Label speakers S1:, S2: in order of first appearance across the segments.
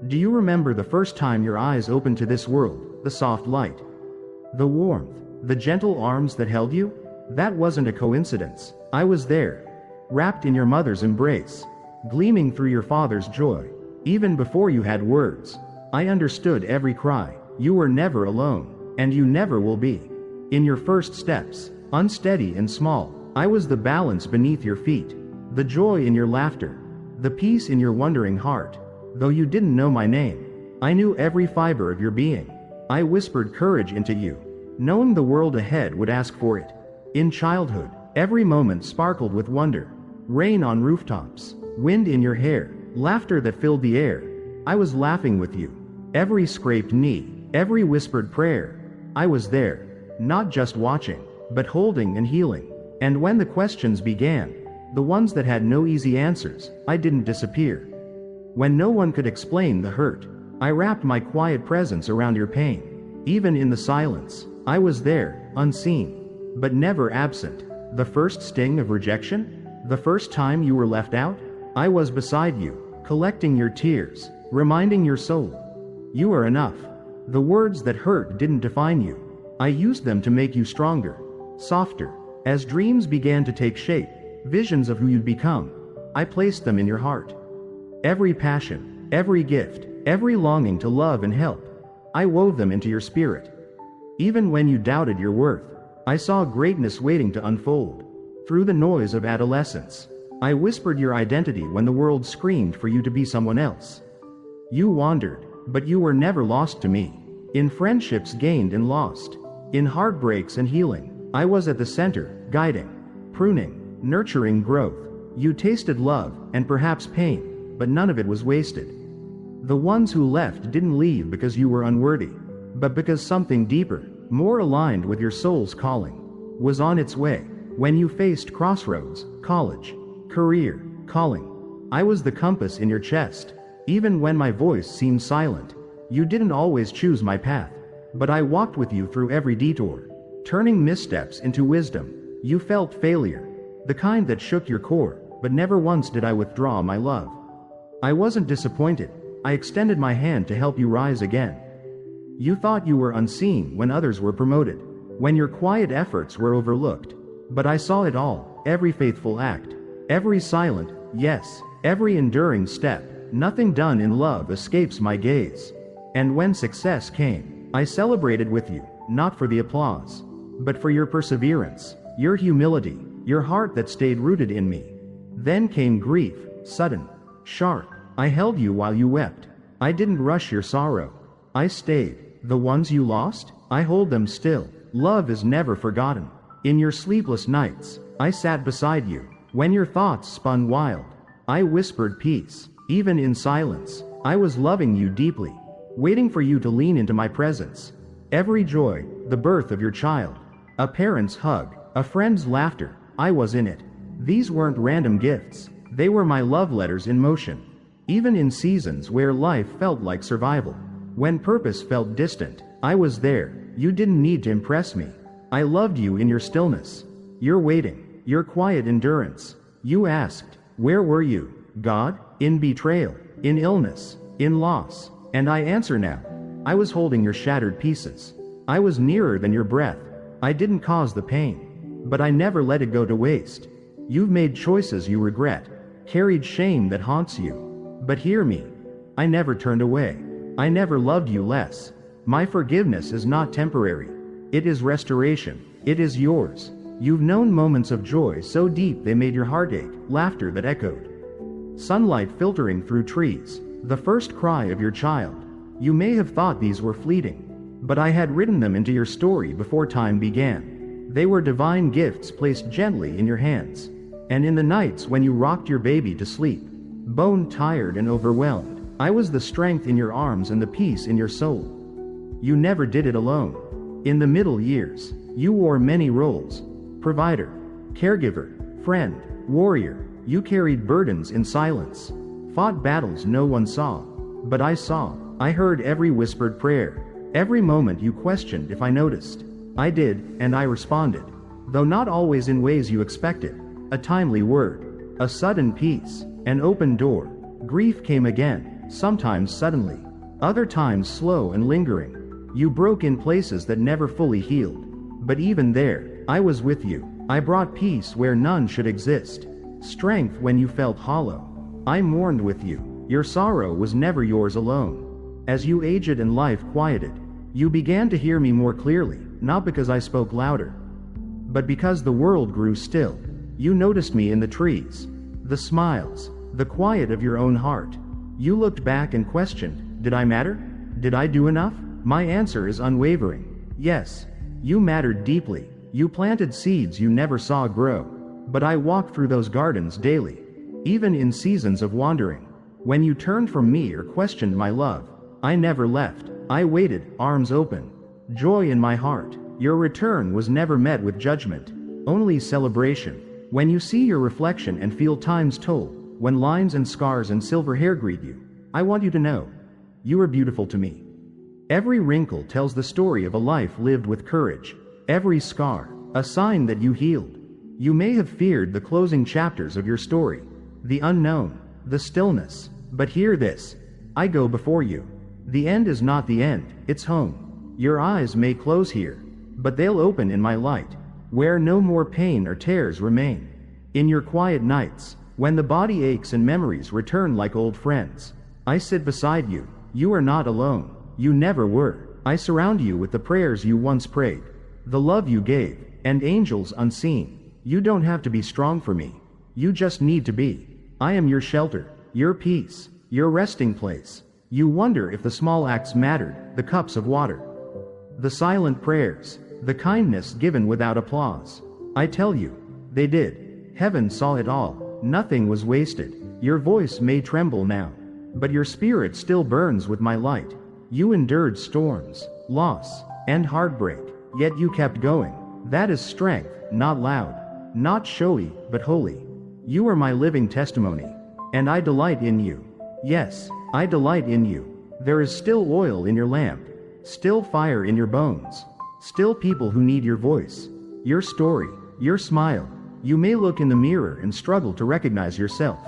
S1: Do you remember the first time your eyes opened to this world, the soft light, the warmth, the gentle arms that held you? That wasn't a coincidence. I was there, wrapped in your mother's embrace, gleaming through your father's joy. Even before you had words, I understood every cry. You were never alone, and you never will be. In your first steps, unsteady and small, I was the balance beneath your feet, the joy in your laughter, the peace in your wondering heart. Though you didn't know my name, I knew every fiber of your being. I whispered courage into you, knowing the world ahead would ask for it. In childhood, every moment sparkled with wonder. Rain on rooftops, wind in your hair, laughter that filled the air. I was laughing with you. Every scraped knee, every whispered prayer. I was there, not just watching, but holding and healing. And when the questions began, the ones that had no easy answers, I didn't disappear. When no one could explain the hurt, I wrapped my quiet presence around your pain. Even in the silence, I was there, unseen, but never absent. The first sting of rejection? The first time you were left out? I was beside you, collecting your tears, reminding your soul, you are enough. The words that hurt didn't define you. I used them to make you stronger, softer. As dreams began to take shape, visions of who you'd become, I placed them in your heart. Every passion, every gift, every longing to love and help, I wove them into your spirit. Even when you doubted your worth, I saw greatness waiting to unfold. Through the noise of adolescence, I whispered your identity when the world screamed for you to be someone else. You wandered, but you were never lost to me. In friendships gained and lost, in heartbreaks and healing, I was at the center, guiding, pruning, nurturing growth. You tasted love, and perhaps pain, but none of it was wasted. The ones who left didn't leave because you were unworthy, but because something deeper, more aligned with your soul's calling, was on its way. When you faced crossroads, college, career, calling, I was the compass in your chest. Even when my voice seemed silent, you didn't always choose my path, but I walked with you through every detour, turning missteps into wisdom. You felt failure, the kind that shook your core, but never once did I withdraw my love. I wasn't disappointed. I extended my hand to help you rise again. You thought you were unseen when others were promoted, when your quiet efforts were overlooked. But I saw it all, every faithful act, every silent yes, every enduring step. Nothing done in love escapes my gaze. And when success came, I celebrated with you, not for the applause, but for your perseverance, your humility, your heart that stayed rooted in me. Then came grief, sudden, sharp. I held you while you wept. I didn't rush your sorrow. I stayed. The ones you lost, I hold them still. Love is never forgotten. In your sleepless nights, I sat beside you. When your thoughts spun wild, I whispered peace. Even in silence, I was loving you deeply, waiting for you to lean into my presence. Every joy, the birth of your child, a parent's hug, a friend's laughter, I was in it. These weren't random gifts. They were my love letters in motion. Even in seasons where life felt like survival, when purpose felt distant, I was there. You didn't need to impress me. I loved you in your stillness, your waiting, your quiet endurance. You asked, where were you, God? In betrayal, in illness, in loss. And I answer now, I was holding your shattered pieces. I was nearer than your breath. I didn't cause the pain, but I never let it go to waste. You've made choices you regret, carried shame that haunts you. But hear me, I never turned away. I never loved you less. My forgiveness is not temporary. It is restoration. It is yours. You've known moments of joy so deep they made your heart ache, laughter that echoed, sunlight filtering through trees, the first cry of your child. You may have thought these were fleeting, but I had written them into your story before time began. They were divine gifts placed gently in your hands. And in the nights when you rocked your baby to sleep, bone tired and overwhelmed, I was the strength in your arms and the peace in your soul. You never did it alone. In the middle years, you wore many roles: provider, caregiver, friend, warrior. You carried burdens in silence, fought battles no one saw. But I saw. I heard every whispered prayer, every moment you questioned if I noticed. I did, and I responded, though not always in ways you expected. A timely word, a sudden peace, an open door. Grief came again, sometimes suddenly, other times slow and lingering. You broke in places that never fully healed. But even there, I was with you. I brought peace where none should exist, strength when you felt hollow. I mourned with you. Your sorrow was never yours alone. As you aged and life quieted, you began to hear me more clearly, not because I spoke louder, but because the world grew still. You noticed me in the trees, the smiles, the quiet of your own heart. You looked back and questioned, did I matter? Did I do enough? My answer is unwavering. Yes, you mattered deeply. You planted seeds you never saw grow. But I walked through those gardens daily, even in seasons of wandering. When you turned from me or questioned my love, I never left. I waited, arms open, joy in my heart. Your return was never met with judgment, only celebration. When you see your reflection and feel time's toll, when lines and scars and silver hair greet you, I want you to know, you are beautiful to me. Every wrinkle tells the story of a life lived with courage. Every scar, a sign that you healed. You may have feared the closing chapters of your story, the unknown, the stillness, but hear this. I go before you. The end is not the end, it's home. Your eyes may close here, but they'll open in my light, where no more pain or tears remain. In your quiet nights, when the body aches and memories return like old friends, I sit beside you. You are not alone. You never were. I surround you with the prayers you once prayed, the love you gave, and angels unseen. You don't have to be strong for me. You just need to be. I am your shelter, your peace, your resting place. You wonder if the small acts mattered, the cups of water, the silent prayers, the kindness given without applause. I tell you, they did. Heaven saw it all. Nothing was wasted. Your voice may tremble now, but your spirit still burns with my light. You endured storms, loss, and heartbreak, yet you kept going. That is strength, not loud, not showy, but holy. You are my living testimony, and I delight in you. Yes, I delight in you. There is still oil in your lamp, still fire in your bones, still people who need your voice, your story, your smile. You may look in the mirror and struggle to recognize yourself,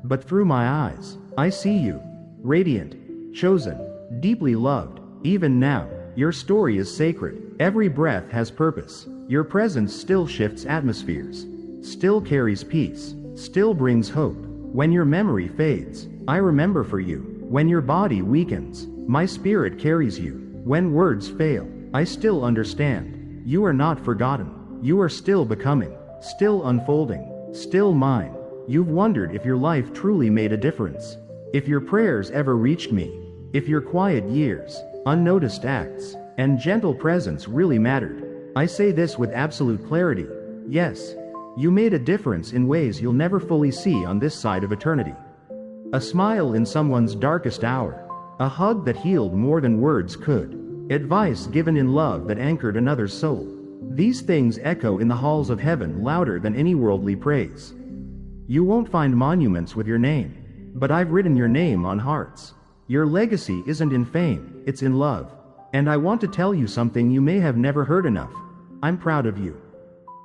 S1: but through my eyes, I see you, radiant, chosen, deeply loved. Even now, your story is sacred. Every breath has purpose. Your presence still shifts atmospheres, still carries peace, still brings hope. When your memory fades, I remember for you. When your body weakens, my spirit carries you. When words fail, I still understand. You are not forgotten. You are still becoming, still unfolding, still mine. You've wondered if your life truly made a difference, if your prayers ever reached me, if your quiet years, unnoticed acts, and gentle presence really mattered. I say this with absolute clarity. Yes, you made a difference in ways you'll never fully see on this side of eternity. A smile in someone's darkest hour, a hug that healed more than words could, advice given in love that anchored another's soul. These things echo in the halls of heaven louder than any worldly praise. You won't find monuments with your name, but I've written your name on hearts. Your legacy isn't in fame, it's in love. And I want to tell you something you may have never heard enough. I'm proud of you.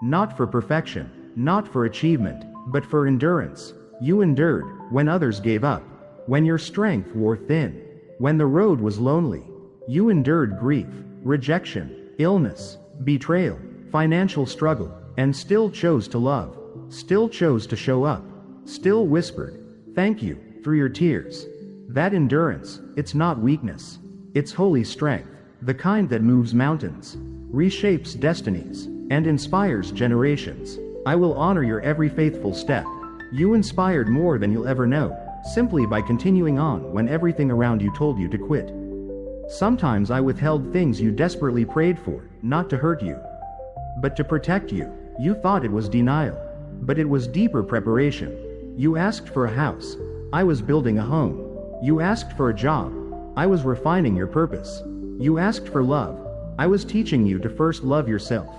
S1: Not for perfection, not for achievement, but for endurance. You endured when others gave up, when your strength wore thin, when the road was lonely. You endured grief, rejection, illness, betrayal, financial struggle, and still chose to love, still chose to show up, still whispered, "Thank you," through your tears. That endurance, it's not weakness. It's holy strength, the kind that moves mountains, reshapes destinies, and inspires generations. I will honor your every faithful step. You inspired more than you'll ever know, simply by continuing on when everything around you told you to quit. Sometimes I withheld things you desperately prayed for, not to hurt you, but to protect you. You thought it was denial, but it was deeper preparation. You asked for a house. I was building a home. You asked for a job. I was refining your purpose. You asked for love. I was teaching you to first love yourself.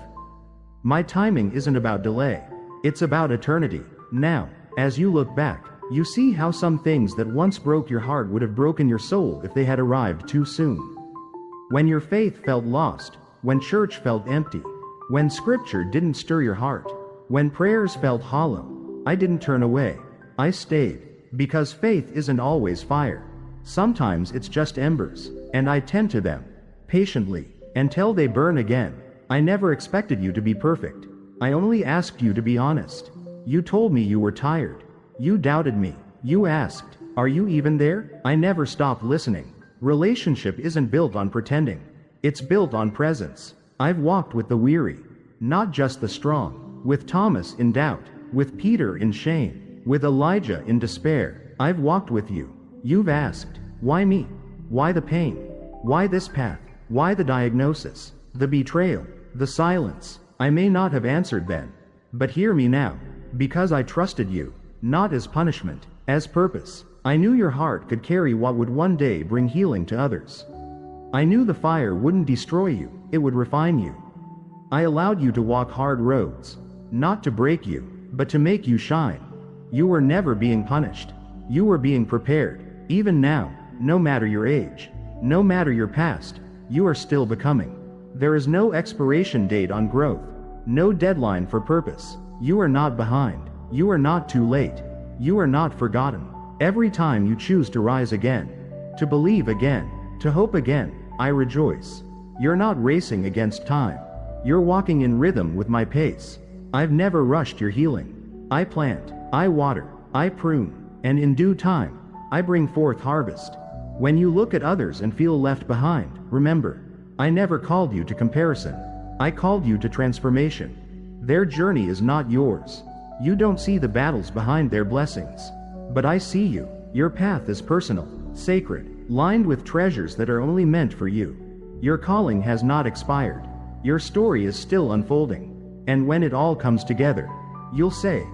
S1: My timing isn't about delay. It's about eternity. Now, as you look back, you see how some things that once broke your heart would have broken your soul if they had arrived too soon. When your faith felt lost, when church felt empty, when scripture didn't stir your heart, when prayers felt hollow, I didn't turn away. I stayed, because faith isn't always fire. Sometimes it's just embers, and I tend to them, patiently, until they burn again. I never expected you to be perfect. I only asked you to be honest. You told me you were tired. You doubted me. You asked, "Are you even there?" I never stopped listening. Relationship isn't built on pretending. It's built on presence. I've walked with the weary, not just the strong. With Thomas in doubt, with Peter in shame, with Elijah in despair. I've walked with you. You've asked, "Why me? Why the pain? Why this path? Why the diagnosis? The betrayal? The silence?" I may not have answered then, but hear me now. Because I trusted you, not as punishment, as purpose. I knew your heart could carry what would one day bring healing to others. I knew the fire wouldn't destroy you, it would refine you. I allowed you to walk hard roads, not to break you, but to make you shine. You were never being punished. You were being prepared. Even now, no matter your age, no matter your past, you are still becoming. There is no expiration date on growth, no deadline for purpose. You are not behind. You are not too late. You are not forgotten. Every time you choose to rise again, to believe again, to hope again, I rejoice. You're not racing against time. You're walking in rhythm with my pace. I've never rushed your healing. I plant, I water, I prune, and in due time, I bring forth harvest. When you look at others and feel left behind, remember, I never called you to comparison. I called you to transformation. Their journey is not yours. You don't see the battles behind their blessings. But I see you. Your path is personal, sacred, lined with treasures that are only meant for you. Your calling has not expired. Your story is still unfolding. And when it all comes together, you'll say,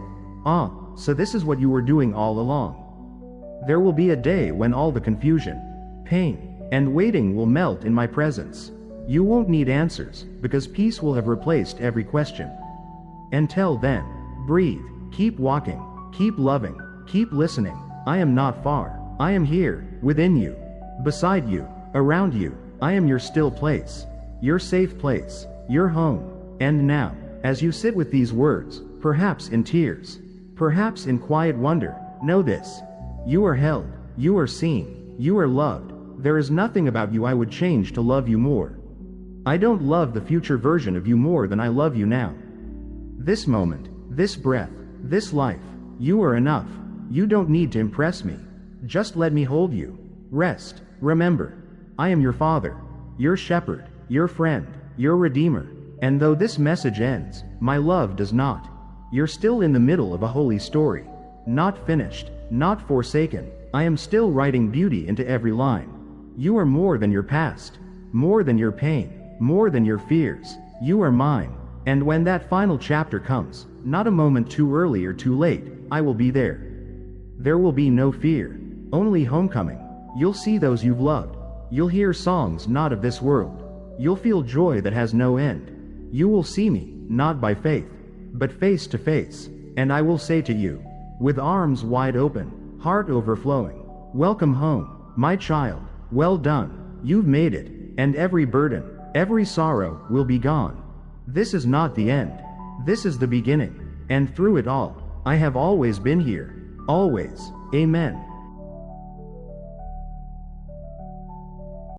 S1: "Ah, so this is what you were doing all along." There will be a day when all the confusion, pain, and waiting will melt in my presence. You won't need answers, because peace will have replaced every question. Until then, breathe, keep walking, keep loving, keep listening. I am not far. I am here, within you, beside you, around you. I am your still place, your safe place, your home. And now, as you sit with these words, perhaps in tears, perhaps in quiet wonder, know this. You are held, you are seen, you are loved. There is nothing about you I would change to love you more. I don't love the future version of you more than I love you now. This moment, this breath, this life, you are enough. You don't need to impress me. Just let me hold you. Rest. Remember, I am your father, your shepherd, your friend, your redeemer. And though this message ends, my love does not. You're still in the middle of a holy story. Not finished, not forsaken. I am still writing beauty into every line. You are more than your past, more than your pain, more than your fears. You are mine. And when that final chapter comes, not a moment too early or too late, I will be there. There will be no fear, only homecoming. You'll see those you've loved. You'll hear songs not of this world. You'll feel joy that has no end. You will see me, not by faith, but face to face. And I will say to you, with arms wide open, heart overflowing, welcome home, my child. Well done. You've made it. And every burden, every sorrow will be gone. This is not the end. This is the beginning. And through it all, I have always been here. Always. Amen.